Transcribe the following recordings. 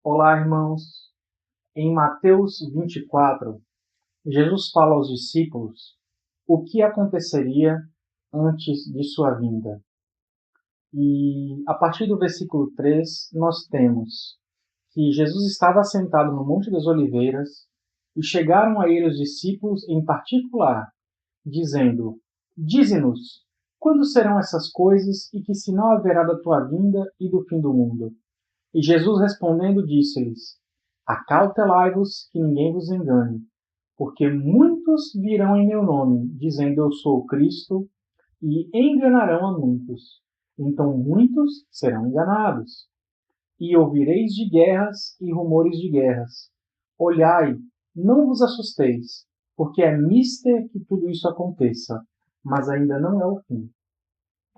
Olá, irmãos. Em Mateus 24, Jesus fala aos discípulos o que aconteceria antes de sua vinda. E a partir do versículo 3, nós temos que Jesus estava sentado no Monte das Oliveiras e chegaram a ele os discípulos em particular, dizendo: Dize-nos, quando serão essas coisas e que sinal haverá da tua vinda e do fim do mundo? E Jesus respondendo disse-lhes: Acautelai-vos que ninguém vos engane, porque muitos virão em meu nome, dizendo eu sou o Cristo, e enganarão a muitos. Então muitos serão enganados. E ouvireis de guerras e rumores de guerras. Olhai, não vos assusteis, porque é mister que tudo isso aconteça, mas ainda não é o fim.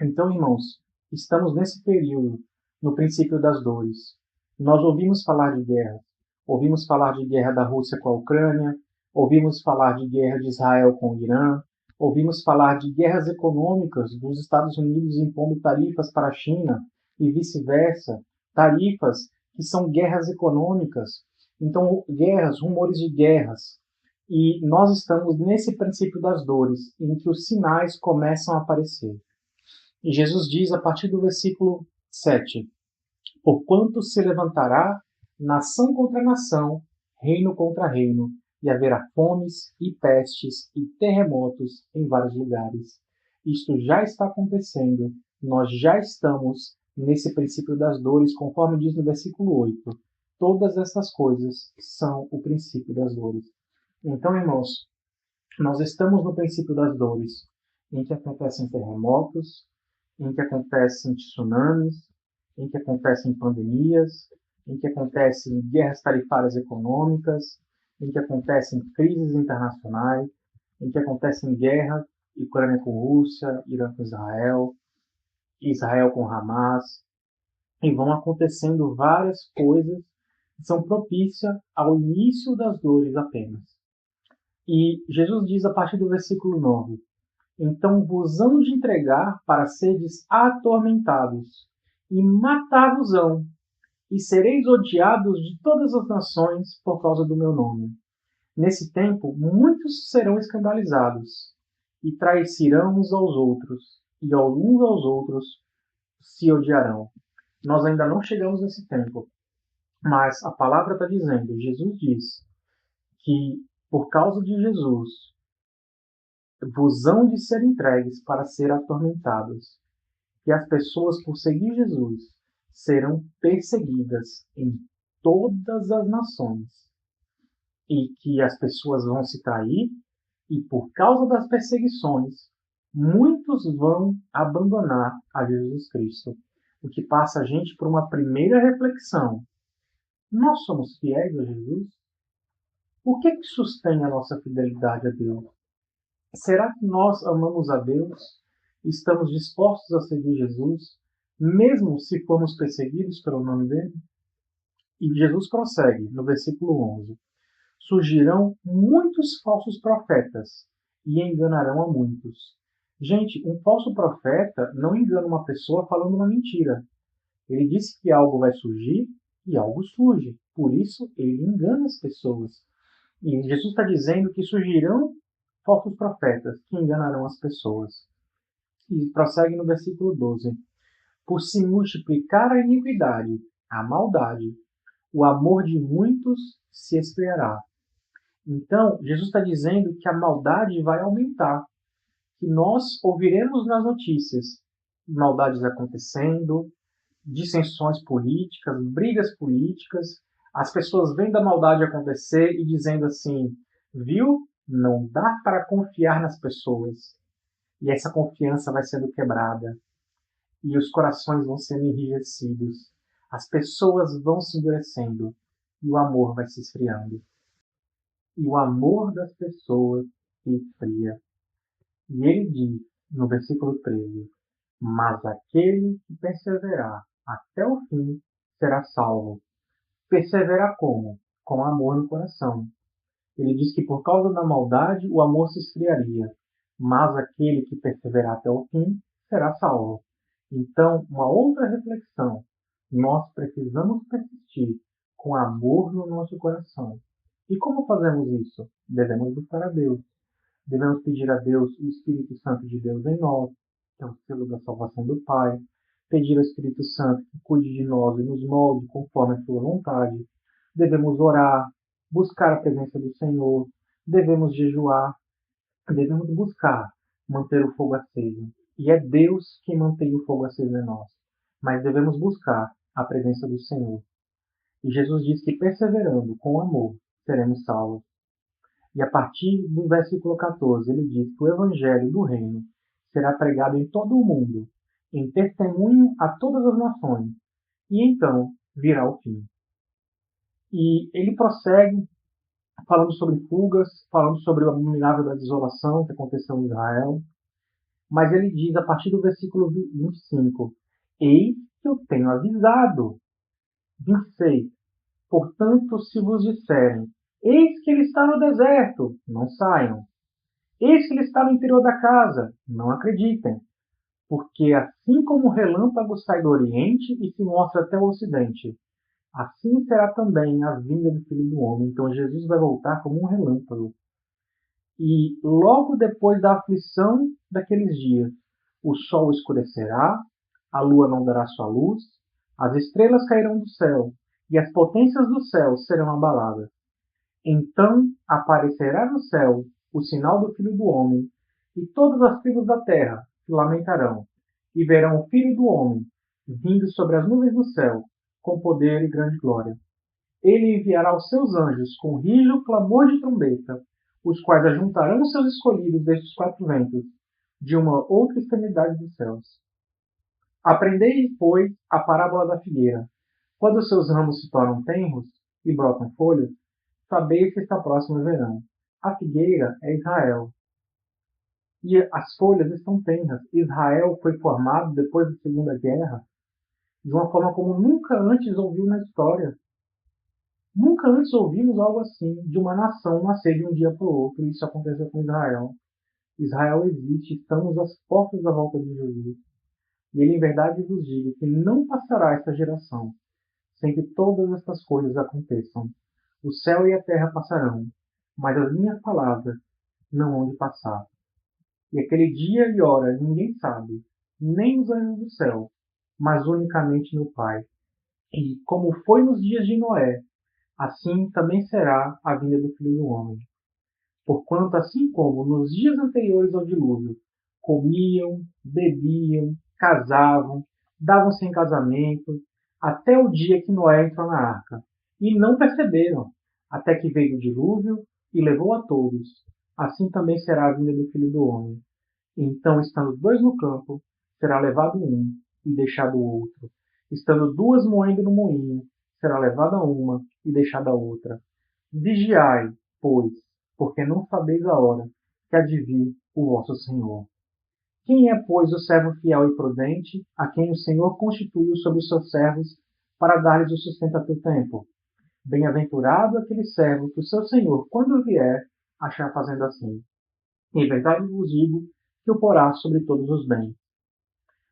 Então, irmãos, estamos nesse período, no princípio das dores. Nós ouvimos falar de guerra. Ouvimos falar de guerra da Rússia com a Ucrânia, ouvimos falar de guerra de Israel com o Irã, ouvimos falar de guerras econômicas dos Estados Unidos impondo tarifas para a China e vice-versa, tarifas que são guerras econômicas. Então, guerras, rumores de guerras. E nós estamos nesse princípio das dores, em que os sinais começam a aparecer. E Jesus diz a partir do versículo 7: Porquanto se levantará nação contra nação, reino contra reino, e haverá fomes e pestes e terremotos em vários lugares. Isto já está acontecendo, nós já estamos nesse princípio das dores, conforme diz no versículo 8. Todas essas coisas são o princípio das dores. Então, irmãos, nós estamos no princípio das dores, em que acontecem terremotos, em que acontecem tsunamis, em que acontecem pandemias, em que acontecem guerras tarifárias econômicas, em que acontecem crises internacionais, em que acontecem guerras, Ucrânia com Rússia, Irã com Israel, Israel com Hamas, e vão acontecendo várias coisas que são propícias ao início das dores apenas. E Jesus diz a partir do versículo 9: Então vos hão de entregar para seres atormentados, e matar-vos-ão, e sereis odiados de todas as nações por causa do meu nome. Nesse tempo, muitos serão escandalizados, e trairão uns aos outros, e uns aos outros se odiarão. Nós ainda não chegamos nesse tempo, mas a palavra está dizendo, Jesus diz, que por causa de Jesus, vos hão de ser entregues para ser atormentados, que as pessoas, por seguir Jesus, serão perseguidas em todas as nações, e que as pessoas vão se trair, e por causa das perseguições, muitos vão abandonar a Jesus Cristo. O que passa a gente por uma primeira reflexão. Nós somos fiéis a Jesus? O que sustém a nossa fidelidade a Deus? Será que nós amamos a Deus? Estamos dispostos a seguir Jesus, mesmo se formos perseguidos pelo nome dele? E Jesus prossegue no versículo 11: Surgirão muitos falsos profetas e enganarão a muitos. Gente, um falso profeta não engana uma pessoa falando uma mentira. Ele disse que algo vai surgir e algo surge. Por isso, ele engana as pessoas. E Jesus está dizendo que surgirão falsos profetas que enganarão as pessoas. E prossegue no versículo 12. Por se multiplicar a iniquidade, a maldade, o amor de muitos se esfriará. Então, Jesus está dizendo que a maldade vai aumentar. Que nós ouviremos nas notícias maldades acontecendo, dissensões políticas, brigas políticas. As pessoas vendo a maldade acontecer e dizendo assim, viu? Não dá para confiar nas pessoas. E essa confiança vai sendo quebrada. E os corações vão sendo enrijecidos. As pessoas vão se endurecendo. E o amor vai se esfriando. E o amor das pessoas se esfria. E ele diz, no versículo 13, mas aquele que perseverar até o fim será salvo. Perseverar como? Com amor no coração. Ele diz que por causa da maldade o amor se esfriaria, mas aquele que perseverar até o fim será salvo. Então, uma outra reflexão. Nós precisamos persistir com amor no nosso coração. E como fazemos isso? Devemos buscar a Deus. Devemos pedir a Deus o Espírito Santo de Deus em nós, que é o selo da salvação do Pai. Pedir ao Espírito Santo que cuide de nós e nos molde conforme a sua vontade. Devemos orar, buscar a presença do Senhor. Devemos jejuar. Devemos buscar manter o fogo aceso. E é Deus quem mantém o fogo aceso em nós. Mas devemos buscar a presença do Senhor. E Jesus diz que perseverando com amor seremos salvos. E a partir do versículo 14, ele diz que o evangelho do reino será pregado em todo o mundo, em testemunho a todas as nações, e então virá o fim. E ele prossegue falando sobre fugas, falando sobre o abominável da desolação que aconteceu em Israel, mas ele diz a partir do versículo 25, eis que eu tenho avisado. 26, portanto, se vos disserem, eis que ele está no deserto, não saiam. Eis que ele está no interior da casa, não acreditem. Porque assim como o relâmpago sai do oriente e se mostra até o ocidente, assim será também a vinda do Filho do Homem. Então Jesus vai voltar como um relâmpago. E logo depois da aflição daqueles dias, o sol escurecerá, a lua não dará sua luz, as estrelas cairão do céu, e as potências do céu serão abaladas. Então aparecerá no céu o sinal do Filho do Homem, e todas as tribos da terra se lamentarão, e verão o Filho do Homem vindo sobre as nuvens do céu, com poder e grande glória. Ele enviará os seus anjos com rijo clamor de trombeta, os quais ajuntarão os seus escolhidos desde os quatro ventos, de uma outra extremidade dos céus. Aprendei, pois, a parábola da figueira. Quando os seus ramos se tornam tenros e brotam folhas, sabeis que está próximo o verão. A figueira é Israel. E as folhas estão tenras. Israel foi formado depois da Segunda Guerra de uma forma como nunca antes ouviu na história. Nunca antes ouvimos algo assim, de uma nação nascer de um dia para o outro. Isso aconteceu com Israel. Israel existe, estamos às portas da volta de Jesus. E ele, em verdade, vos digo que não passará esta geração sem que todas estas coisas aconteçam. O céu e a terra passarão, mas as minhas palavras não hão de passar. E aquele dia e hora ninguém sabe, nem os anjos do céu, mas unicamente meu Pai. E como foi nos dias de Noé, assim também será a vinda do Filho do Homem. Porquanto, assim como nos dias anteriores ao dilúvio, comiam, bebiam, casavam, davam-se em casamento, até o dia que Noé entrou na arca, e não perceberam, até que veio o dilúvio e levou a todos. Assim também será a vinda do Filho do Homem. Então, estando dois no campo, será levado um e deixado o outro. Estando duas moendo no moinho, será levada uma e deixada a outra. Vigiai, pois, porque não sabeis a hora que há de vir o vosso Senhor. Quem é, pois, o servo fiel e prudente, a quem o Senhor constituiu sobre os seus servos, para dar-lhes o sustento a seu tempo? Bem-aventurado aquele servo que o seu Senhor, quando vier, achar fazendo assim. Em verdade vos digo que o porá sobre todos os bens.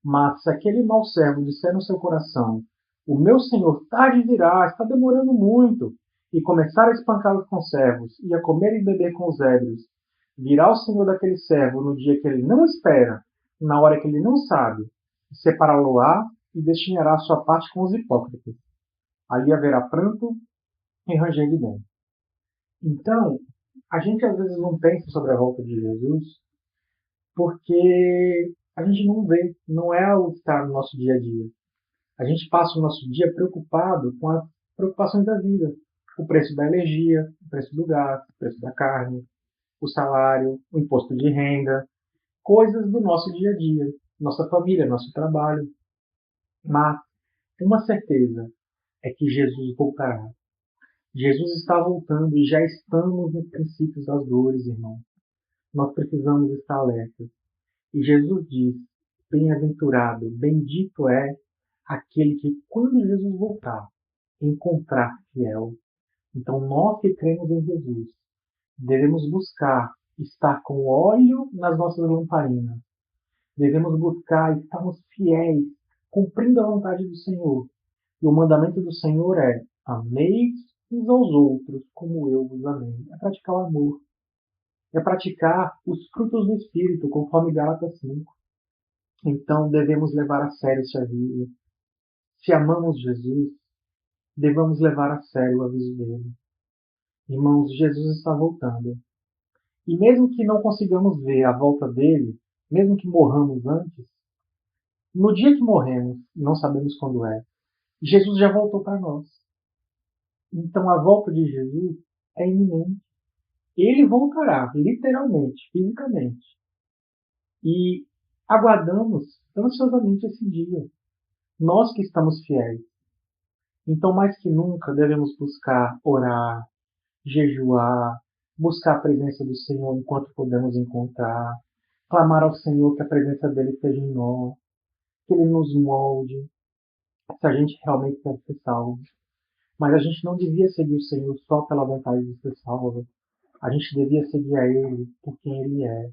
Mas se aquele mau servo disser no seu coração, o meu Senhor tarde virá, está demorando muito, e começar a espancar os conservos, e a comer e beber com os ébrios, virá o Senhor daquele servo no dia que ele não espera, na hora que ele não sabe, e separá-lo-á e destinará a sua parte com os hipócritas. Ali haverá pranto e ranger de dentes. Então, a gente às vezes não pensa sobre a volta de Jesus, porque a gente não vê, não é o que está no nosso dia a dia. A gente passa o nosso dia preocupado com as preocupações da vida. O preço da energia, o preço do gás, o preço da carne, o salário, o imposto de renda, coisas do nosso dia a dia, nossa família, nosso trabalho. Mas uma certeza é que Jesus voltará. Jesus está voltando e já estamos nos princípios das dores, irmão. Nós precisamos estar alertas. E Jesus diz, bem-aventurado, bendito é aquele que, quando Jesus voltar, encontrar fiel. Então, nós que cremos em Jesus, devemos buscar estar com óleo nas nossas lamparinas. Devemos buscar estarmos fiéis, cumprindo a vontade do Senhor. E o mandamento do Senhor é Ameis uns aos outros como eu vos amei. É praticar o amor. É praticar os frutos do Espírito, conforme Gálatas 5. Então devemos levar a sério esse aviso. Se amamos Jesus, devemos levar a sério o aviso dele. Irmãos, Jesus está voltando. E mesmo que não consigamos ver a volta dele, mesmo que morramos antes, no dia que morremos, não sabemos quando é, Jesus já voltou para nós. Então a volta de Jesus é iminente. Ele voltará, literalmente, fisicamente. E aguardamos ansiosamente esse dia. Nós que estamos fiéis. Então, mais que nunca, devemos buscar orar, jejuar, buscar a presença do Senhor enquanto podemos encontrar, clamar ao Senhor que a presença dele esteja em nós, que ele nos molde, se a gente realmente quer ser salvo. Mas a gente não devia seguir o Senhor só pela vontade de ser salvo. A gente devia seguir a Ele por quem Ele é,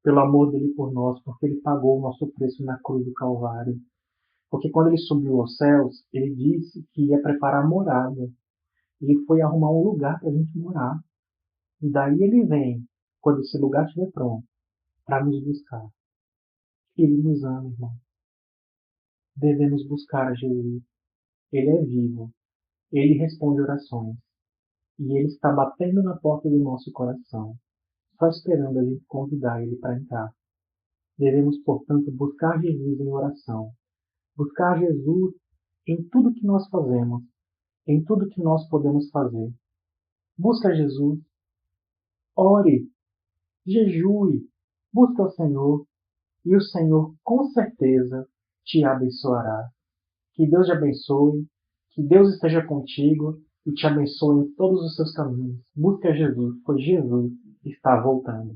pelo amor dele por nós, porque Ele pagou o nosso preço na cruz do Calvário. Porque quando Ele subiu aos céus, Ele disse que ia preparar morada. Ele foi arrumar um lugar para a gente morar. E daí Ele vem, quando esse lugar estiver pronto, para nos buscar. Ele nos ama, irmão. Devemos buscar a Jesus. Ele é vivo. Ele responde orações. E Ele está batendo na porta do nosso coração, só esperando a gente convidar Ele para entrar. Devemos, portanto, buscar Jesus em oração. Buscar Jesus em tudo que nós fazemos, em tudo que nós podemos fazer. Busca Jesus, ore, jejue, busca o Senhor e o Senhor com certeza te abençoará. Que Deus te abençoe, que Deus esteja contigo e te abençoe em todos os seus caminhos. Busca Jesus, pois Jesus está voltando.